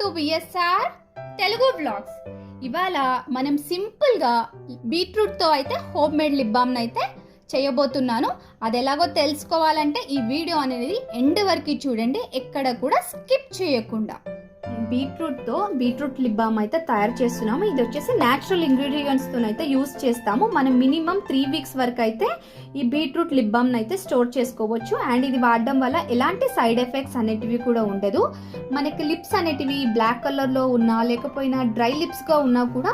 To BSR Telugu vlogs. ఇవాళ మనం సింపుల్గా బీట్రూట్తో అయితే హోమ్ మేడ్ లిప్ బామ్ అయితే చేయబోతున్నాను. అది ఎలాగో తెలుసుకోవాలంటే ఈ వీడియో అనేది ఎండ్ వరకు చూడండి, ఎక్కడ కూడా స్కిప్ చేయకుండా. బీట్రూట్ లిప్ బామ్ అయితే తయారు చేస్తున్నాము. ఇది వచ్చేసి న్యాచురల్ ఇంగ్రీడియంట్స్తో అయితే యూస్ చేస్తాము. మనం మినిమం 3 వీక్స్ వరకు అయితే ఈ బీట్రూట్ లిప్ బామ్ అయితే స్టోర్ చేసుకోవచ్చు. అండ్ ఇది వాడడం వల్ల ఎలాంటి సైడ్ ఎఫెక్ట్స్ అనేటివి కూడా ఉండదు. మనకి లిప్స్ అనేటివి బ్లాక్ కలర్లో ఉన్నా లేకపోయినా డ్రై లిప్స్గా ఉన్నా కూడా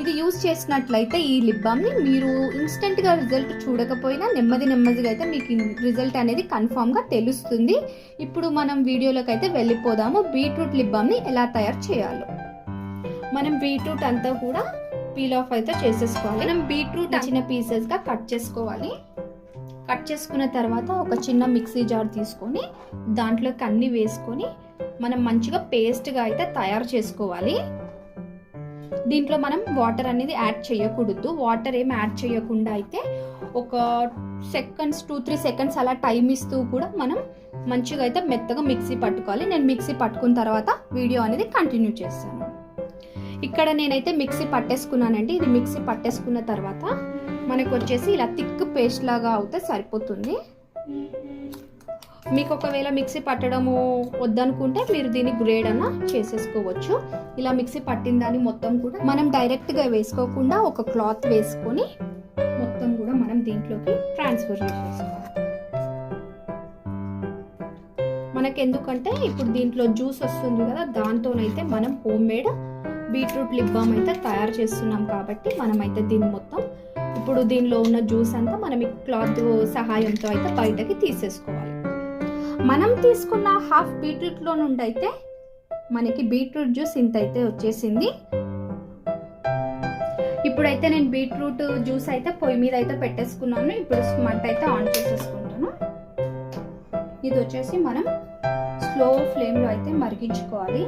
ఇది యూస్ చేసినట్లయితే ఈ లిప్ బామ్ని మీరు ఇన్స్టెంట్గా రిజల్ట్ చూడకపోయినా నెమ్మదిగా అయితే మీకు రిజల్ట్ అనేది కన్ఫామ్గా తెలుస్తుంది. ఇప్పుడు మనం వీడియోలోకి అయితే వెళ్ళిపోదాము. బీట్రూట్ లిప్ బామ్ని ఎలా తయారు చేయాలో. మనం బీట్రూట్ అంతా కూడా పీల్ ఆఫ్ అయితే చేసేసుకోవాలి. మనం బీట్రూట్ చిన్న పీసెస్గా కట్ చేసుకోవాలి. కట్ చేసుకున్న తర్వాత ఒక చిన్న మిక్సీ జార్ తీసుకొని దాంట్లోకి అన్నీ వేసుకొని మనం మంచిగా పేస్ట్గా అయితే తయారు చేసుకోవాలి. దీంట్లో మనం వాటర్ అనేది యాడ్ చేయకూడదు. వాటర్ ఏం యాడ్ చేయకుండా అయితే ఒక 2-3 సెకండ్స్ అలా టైం ఇస్తూ కూడా మనం మంచిగా అయితే మెత్తగా మిక్సీ పట్టుకోవాలి. నేను మిక్సీ పట్టుకున్న తర్వాత వీడియో అనేది కంటిన్యూ చేస్తాను. ఇక్కడ నేనైతే మిక్సీ పట్టేసుకున్నానండి. ఇది మిక్సీ పట్టేసుకున్న తర్వాత మనకు వచ్చేసి ఇలా థిక్ పేస్ట్ లాగా అవుతే సరిపోతుంది. మీకు ఒకవేళ మిక్సీ పట్టడము వద్దనుకుంటే మీరు దీన్ని గ్రేడ్ అన్న చేసేసుకోవచ్చు. ఇలా మిక్సీ పట్టిన దాన్ని మొత్తం కూడా మనం డైరెక్ట్గా వేసుకోకుండా ఒక క్లాత్ వేసుకొని మొత్తం కూడా మనం దీంట్లోకి ట్రాన్స్ఫర్ చేసేసుకోవాలి. మనకి ఎందుకంటే ఇప్పుడు దీంట్లో జ్యూస్ వస్తుంది కదా, దాంతోనైతే మనం home made beetroot lip balm అయితే తయారు చేస్తున్నాం కాబట్టి మనమైతే దీన్ని మొత్తం ఇప్పుడు దీనిలో ఉన్న జ్యూస్ అంతా మనం ఈ క్లాత్ సహాయంతో అయితే బయటకి తీసేసుకోవాలి. మనం తీసుకున్న హాఫ్ బీట్రూట్లో నుండి అయితే మనకి బీట్రూట్ జ్యూస్ ఇంత అయితే వచ్చేసింది. ఇప్పుడైతే నేను బీట్రూట్ జ్యూస్ అయితే పొయ్యి మీద అయితే పెట్టేసుకున్నాను. ఇప్పుడు మంట అయితే ఆన్ చేసేసుకుంటాను. ఇది వచ్చేసి మనం స్లో ఫ్లేమ్లో అయితే మరిగించుకోవాలి.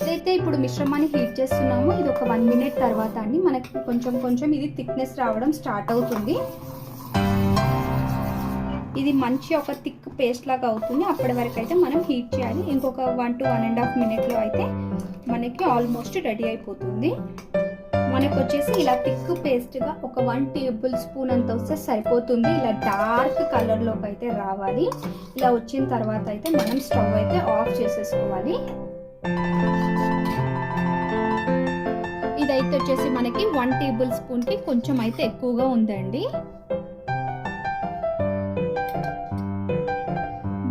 ఇదైతే ఇప్పుడు మిశ్రమాన్ని హీట్ చేస్తున్నాము. ఇది ఒక 1 మినిట్ తర్వాత అండి మనకి కొంచెం ఇది థిక్నెస్ రావడం స్టార్ట్ అవుతుంది. ఇది మంచి ఒక థిక్ పేస్ట్ లాగా అవుతుంది. అప్పటి వరకు అయితే మనం హీట్ చేయాలి. ఇంకొక 1 to 1.5 మినిట్లో అయితే మనకి ఆల్మోస్ట్ రెడీ అయిపోతుంది. మనకు వచ్చేసి ఇలా థిక్ పేస్ట్గా ఒక 1 టేబుల్ స్పూన్ అంత వస్తే సరిపోతుంది. ఇలా డార్క్ కలర్లోకి అయితే రావాలి. ఇలా వచ్చిన తర్వాత అయితే మనం స్టవ్ అయితే ఆఫ్ చేసేసుకోవాలి. ఇదైతే వచ్చేసి మనకి 1 టేబుల్ స్పూన్కి కొంచెం అయితే ఎక్కువగా ఉందండి.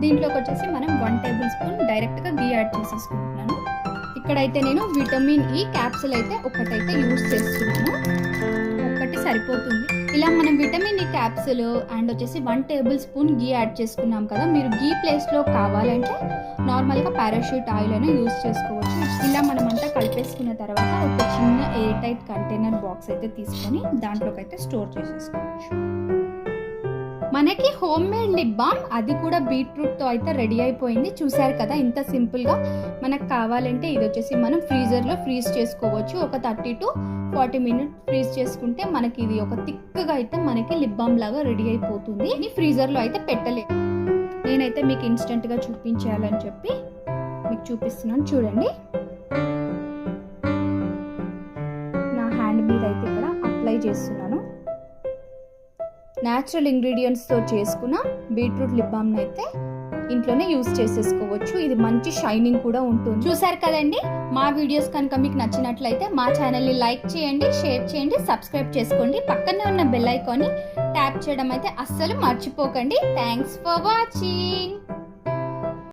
దీంట్లోకి వచ్చేసి మనం 1 టేబుల్ స్పూన్ డైరెక్ట్గా గీ యాడ్ చేసేసుకుంటున్నాను. ఇక్కడైతే నేను విటమిన్ ఈ క్యాప్సూల్ అయితే ఒకటైతే యూజ్ చేస్తున్నాను. ఒకటి సరిపోతుంది. ఇలా మనం విటమిన్ ఈ క్యాప్సూల్ అండ్ వచ్చేసి 1 టేబుల్ స్పూన్ గీ యాడ్ చేసుకున్నాం కదా, మీరు గీ ప్లేస్లో కావాలంటే నార్మల్గా పారాషూట్ ఆయిల్ అయినా యూజ్ చేసుకోవచ్చు. ఇలా మనం అంతా కలిపేసుకున్న తర్వాత ఒక చిన్న ఎయిర్ టైట్ కంటైనర్ బాక్స్ అయితే తీసుకొని దాంట్లోకి అయితే స్టోర్ చేసేసుకోవచ్చు. మనకి హోమ్ మేడ్ లిప్ బామ్ అది కూడా బీట్రూట్తో అయితే రెడీ అయిపోయింది. చూసారు కదా ఇంత సింపుల్గా. మనకు కావాలంటే ఇది వచ్చేసి మనం ఫ్రీజర్లో ఫ్రీజ్ చేసుకోవచ్చు. ఒక 30 to 40 మినిట్స్ ఫ్రీజ్ చేసుకుంటే మనకి ఇది ఒక థిక్గా అయితే మనకి లిప్ బామ్ లాగా రెడీ అయిపోతుంది. ఇది ఫ్రీజర్లో అయితే పెట్టలేదు. నేనైతే మీకు ఇన్స్టెంట్గా చూపించాలని చెప్పి మీకు చూపిస్తున్నాను. చూడండి, నా హ్యాండ్ మీద అయితే ఇక్కడ అప్లై చేస్తున్నాను. న్యాచురల్ ఇంగ్రీడియంట్స్తో చేసుకున్న బీట్రూట్ లిప్ బామ్ని అయితే ఇంట్లోనే యూజ్ చేసేసుకోవచ్చు. ఇది మంచి షైనింగ్ కూడా ఉంటుంది. చూసారు కదండి, మా వీడియోస్ కనుక మీకు నచ్చినట్లయితే మా ఛానల్ని లైక్ చేయండి, షేర్ చేయండి, సబ్స్క్రైబ్ చేసుకోండి. పక్కనే ఉన్న బెల్ ఐకాన్ని ట్యాప్ చేయడం అయితే అస్సలు మర్చిపోకండి. Thanks for watching.